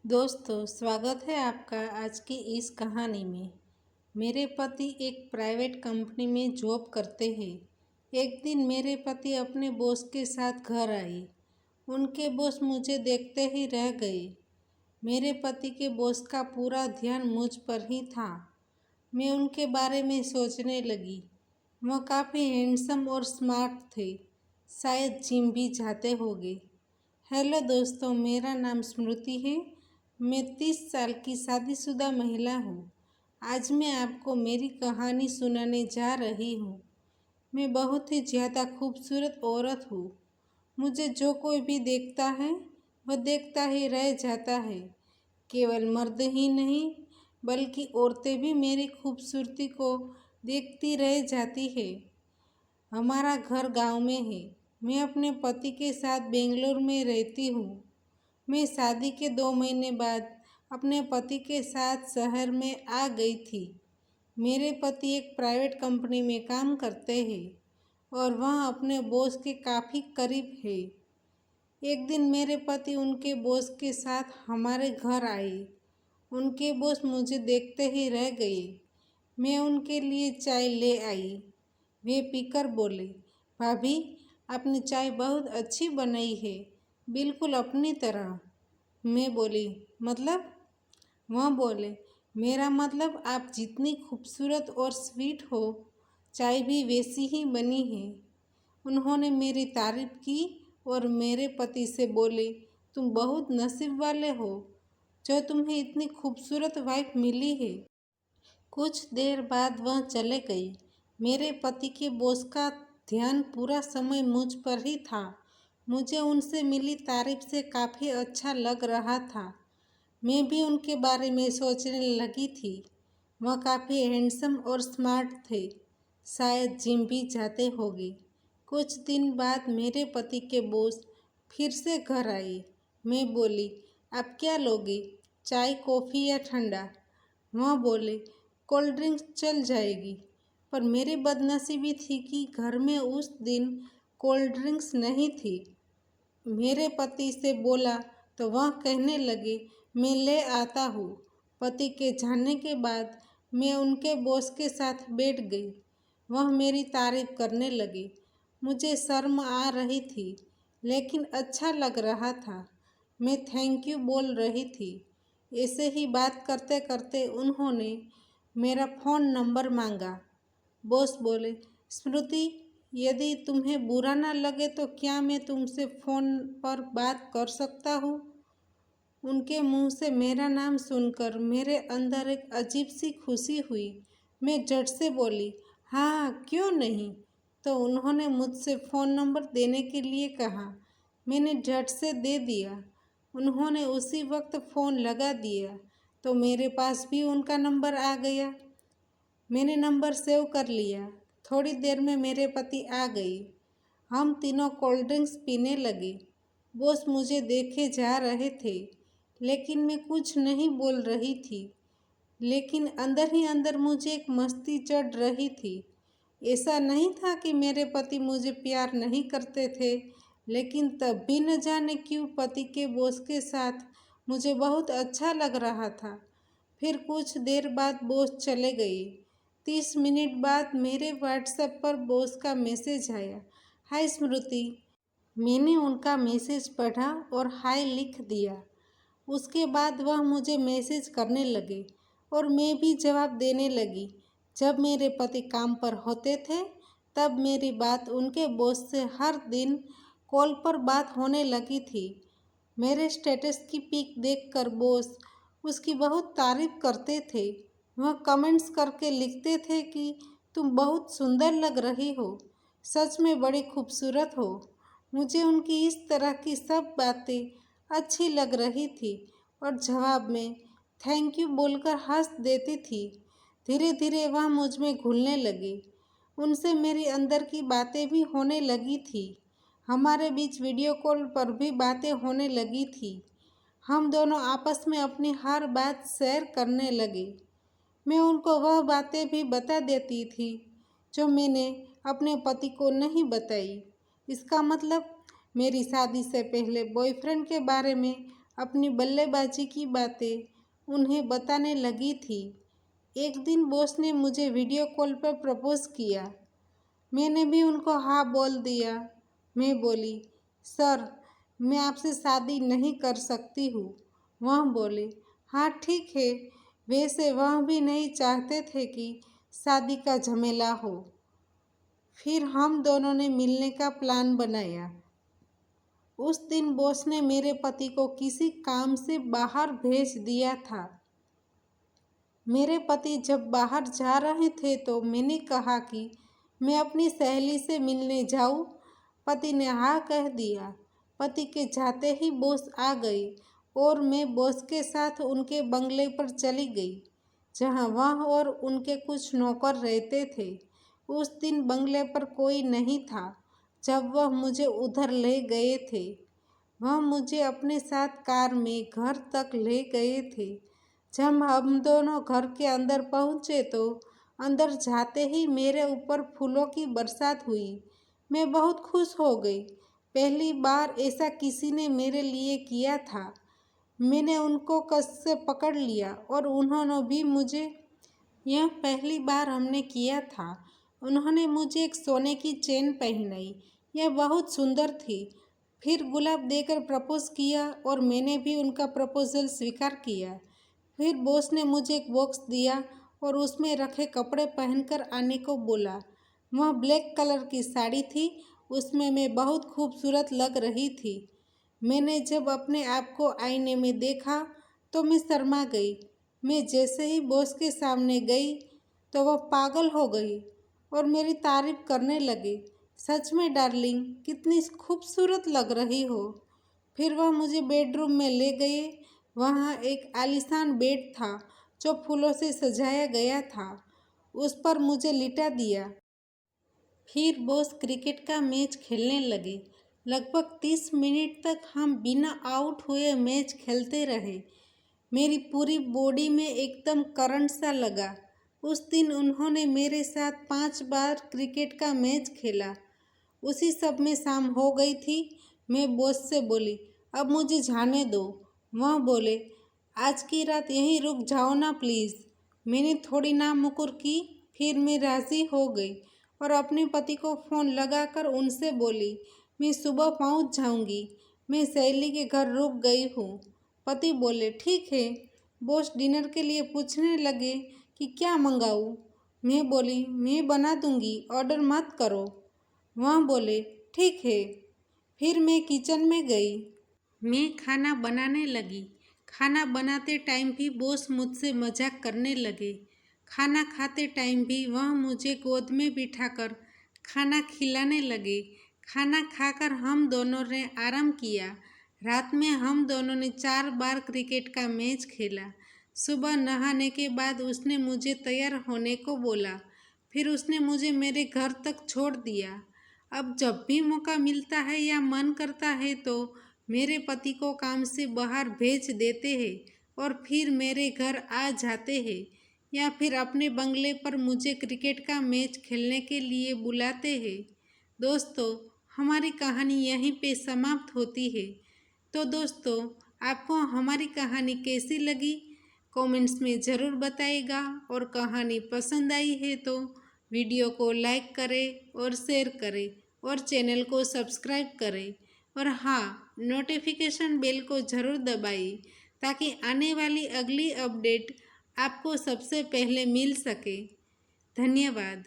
दोस्तों, स्वागत है आपका आज की इस कहानी में। मेरे पति एक प्राइवेट कंपनी में जॉब करते हैं। एक दिन मेरे पति अपने बॉस के साथ घर आए। उनके बॉस मुझे देखते ही रह गए। मेरे पति के बॉस का पूरा ध्यान मुझ पर ही था। मैं उनके बारे में सोचने लगी। वह काफ़ी हैंडसम और स्मार्ट थे। शायद जिम भी जाते होंगे। हेलो दोस्तों, मेरा नाम स्मृति है। मैं 30 साल की शादीशुदा महिला हूँ। आज मैं आपको मेरी कहानी सुनाने जा रही हूँ। मैं बहुत ही ज़्यादा खूबसूरत औरत हूँ। मुझे जो कोई भी देखता है वह देखता ही रह जाता है। केवल मर्द ही नहीं बल्कि औरतें भी मेरी खूबसूरती को देखती रह जाती है। हमारा घर गांव में है। मैं अपने पति के साथ बेंगलोर में रहती हूँ। मैं शादी के 2 महीने बाद अपने पति के साथ शहर में आ गई थी। मेरे पति एक प्राइवेट कंपनी में काम करते हैं और वह अपने बॉस के काफ़ी करीब है। एक दिन मेरे पति उनके बॉस के साथ हमारे घर आए। उनके बॉस मुझे देखते ही रह गए। मैं उनके लिए चाय ले आई। वे पीकर बोले, भाभी, आपने चाय बहुत अच्छी बनाई है, बिल्कुल अपनी तरह। मैं बोली, मतलब? वह बोले, मेरा मतलब आप जितनी खूबसूरत और स्वीट हो, चाय भी वैसी ही बनी है। उन्होंने मेरी तारीफ की और मेरे पति से बोले, तुम बहुत नसीब वाले हो जो तुम्हें इतनी खूबसूरत वाइफ मिली है। कुछ देर बाद वह चले गई। मेरे पति के बॉस का ध्यान पूरा समय मुझ पर ही था। मुझे उनसे मिली तारीफ से काफ़ी अच्छा लग रहा था। मैं भी उनके बारे में सोचने लगी थी। वह काफ़ी हैंडसम और स्मार्ट थे। शायद जिम भी जाते होंगे। कुछ दिन बाद मेरे पति के बॉस फिर से घर आए। मैं बोली, आप क्या लोगे, चाय, कॉफ़ी या ठंडा? वह बोले, कोल्ड ड्रिंक्स चल जाएगी। पर मेरी बदनसीबी थी कि घर में उस दिन कोल्ड ड्रिंक्स नहीं थी। मेरे पति से बोला तो वह कहने लगे, मैं ले आता हूँ। पति के जाने के बाद मैं उनके बॉस के साथ बैठ गई। वह मेरी तारीफ करने लगे। मुझे शर्म आ रही थी, लेकिन अच्छा लग रहा था। मैं थैंक यू बोल रही थी। ऐसे ही बात करते करते उन्होंने मेरा फ़ोन नंबर मांगा। बॉस बोले, स्मृति, यदि तुम्हें बुरा ना लगे तो क्या मैं तुमसे फ़ोन पर बात कर सकता हूँ? उनके मुंह से मेरा नाम सुनकर मेरे अंदर एक अजीब सी खुशी हुई। मैं झट से बोली, हाँ, क्यों नहीं। तो उन्होंने मुझसे फ़ोन नंबर देने के लिए कहा। मैंने झट से दे दिया। उन्होंने उसी वक्त फ़ोन लगा दिया तो मेरे पास भी उनका नंबर आ गया। मैंने नंबर सेव कर लिया। थोड़ी देर में मेरे पति आ गए। हम तीनों कोल्ड ड्रिंक्स पीने लगे। बॉस मुझे देखे जा रहे थे, लेकिन मैं कुछ नहीं बोल रही थी। लेकिन अंदर ही अंदर मुझे एक मस्ती चढ़ रही थी। ऐसा नहीं था कि मेरे पति मुझे प्यार नहीं करते थे, लेकिन तब भी न जाने क्यों पति के बॉस के साथ मुझे बहुत अच्छा लग रहा था। फिर कुछ देर बाद बॉस चले गए। 30 मिनट बाद मेरे व्हाट्सएप पर बॉस का मैसेज आया, हाय स्मृति। मैंने उनका मैसेज पढ़ा और हाय लिख दिया। उसके बाद वह मुझे मैसेज करने लगे और मैं भी जवाब देने लगी। जब मेरे पति काम पर होते थे तब मेरी बात उनके बॉस से हर दिन कॉल पर बात होने लगी थी। मेरे स्टेटस की पिक देखकर बॉस उसकी बहुत तारीफ करते थे। वह कमेंट्स करके लिखते थे कि तुम बहुत सुंदर लग रही हो, सच में बड़ी खूबसूरत हो। मुझे उनकी इस तरह की सब बातें अच्छी लग रही थी और जवाब में थैंक यू बोलकर हंस देती थी। धीरे धीरे वह मुझ में घुलने लगी। उनसे मेरी अंदर की बातें भी होने लगी थी। हमारे बीच वीडियो कॉल पर भी बातें होने लगी थी। हम दोनों आपस में अपनी हर बात शेयर करने लगे। मैं उनको वह बातें भी बता देती थी जो मैंने अपने पति को नहीं बताई। इसका मतलब मेरी शादी से पहले बॉयफ्रेंड के बारे में अपनी बल्लेबाजी की बातें उन्हें बताने लगी थी। एक दिन बॉस ने मुझे वीडियो कॉल पर प्रपोज किया। मैंने भी उनको हाँ बोल दिया। मैं बोली, सर मैं आपसे शादी नहीं कर सकती हूँ। वह बोले, हाँ ठीक है। वैसे वह भी नहीं चाहते थे कि शादी का झमेला हो। फिर हम दोनों ने मिलने का प्लान बनाया। उस दिन बॉस ने मेरे पति को किसी काम से बाहर भेज दिया था। मेरे पति जब बाहर जा रहे थे तो मैंने कहा कि मैं अपनी सहेली से मिलने जाऊं। पति ने हाँ कह दिया। पति के जाते ही बॉस आ गई और मैं बॉस के साथ उनके बंगले पर चली गई, जहां वह और उनके कुछ नौकर रहते थे। उस दिन बंगले पर कोई नहीं था जब वह मुझे उधर ले गए थे। वह मुझे अपने साथ कार में घर तक ले गए थे। जब हम दोनों घर के अंदर पहुंचे तो अंदर जाते ही मेरे ऊपर फूलों की बरसात हुई। मैं बहुत खुश हो गई। पहली बार ऐसा किसी ने मेरे लिए किया था। मैंने उनको कस से पकड़ लिया और उन्होंने भी मुझे। यह पहली बार हमने किया था। उन्होंने मुझे एक सोने की चेन पहनाई। यह बहुत सुंदर थी। फिर गुलाब देकर प्रपोज किया और मैंने भी उनका प्रपोजल स्वीकार किया। फिर बॉस ने मुझे एक बॉक्स दिया और उसमें रखे कपड़े पहनकर आने को बोला। वह ब्लैक कलर की साड़ी थी। उसमें मैं बहुत खूबसूरत लग रही थी। मैंने जब अपने आप को आईने में देखा तो मैं शर्मा गई। मैं जैसे ही बॉस के सामने गई तो वह पागल हो गई और मेरी तारीफ करने लगे। सच में डार्लिंग, कितनी खूबसूरत लग रही हो। फिर वह मुझे बेडरूम में ले गए। वहाँ एक आलीशान बेड था जो फूलों से सजाया गया था। उस पर मुझे लिटा दिया। फिर बॉस क्रिकेट का मैच खेलने लगे। लगभग 30 मिनट तक हम बिना आउट हुए मैच खेलते रहे। मेरी पूरी बॉडी में एकदम करंट सा लगा। उस दिन उन्होंने मेरे साथ 5 बार क्रिकेट का मैच खेला। उसी सब में शाम हो गई थी। मैं बॉस से बोली, अब मुझे जाने दो। वह बोले, आज की रात यहीं रुक जाओ ना प्लीज़। मैंने थोड़ी नामुकुर की। फिर मैं राज़ी हो गई और अपने पति को फ़ोन लगाकर उनसे बोली, मैं सुबह पहुंच जाऊंगी। मैं सहेली के घर रुक गई हूँ। पति बोले, ठीक है। बॉस डिनर के लिए पूछने लगे कि क्या मंगाऊँ। मैं बोली, मैं बना दूंगी, ऑर्डर मत करो। वह बोले, ठीक है। फिर मैं किचन में गई। मैं खाना बनाने लगी। खाना बनाते टाइम भी बॉस मुझसे मजाक करने लगे। खाना खाते टाइम भी वह मुझे गोद में बिठाकर खाना खिलाने लगे। खाना खाकर हम दोनों ने आराम किया। रात में हम दोनों ने 4 बार क्रिकेट का मैच खेला। सुबह नहाने के बाद उसने मुझे तैयार होने को बोला। फिर उसने मुझे मेरे घर तक छोड़ दिया। अब जब भी मौका मिलता है या मन करता है तो मेरे पति को काम से बाहर भेज देते हैं और फिर मेरे घर आ जाते हैं या फिर अपने बंगले पर मुझे क्रिकेट का मैच खेलने के लिए बुलाते हैं। दोस्तों, हमारी कहानी यहीं पे समाप्त होती है। तो दोस्तों, आपको हमारी कहानी कैसी लगी कमेंट्स में ज़रूर बताइएगा और कहानी पसंद आई है तो वीडियो को लाइक करें और शेयर करें और चैनल को सब्सक्राइब करें और हाँ, नोटिफिकेशन बेल को ज़रूर दबाइए ताकि आने वाली अगली अपडेट आपको सबसे पहले मिल सके। धन्यवाद।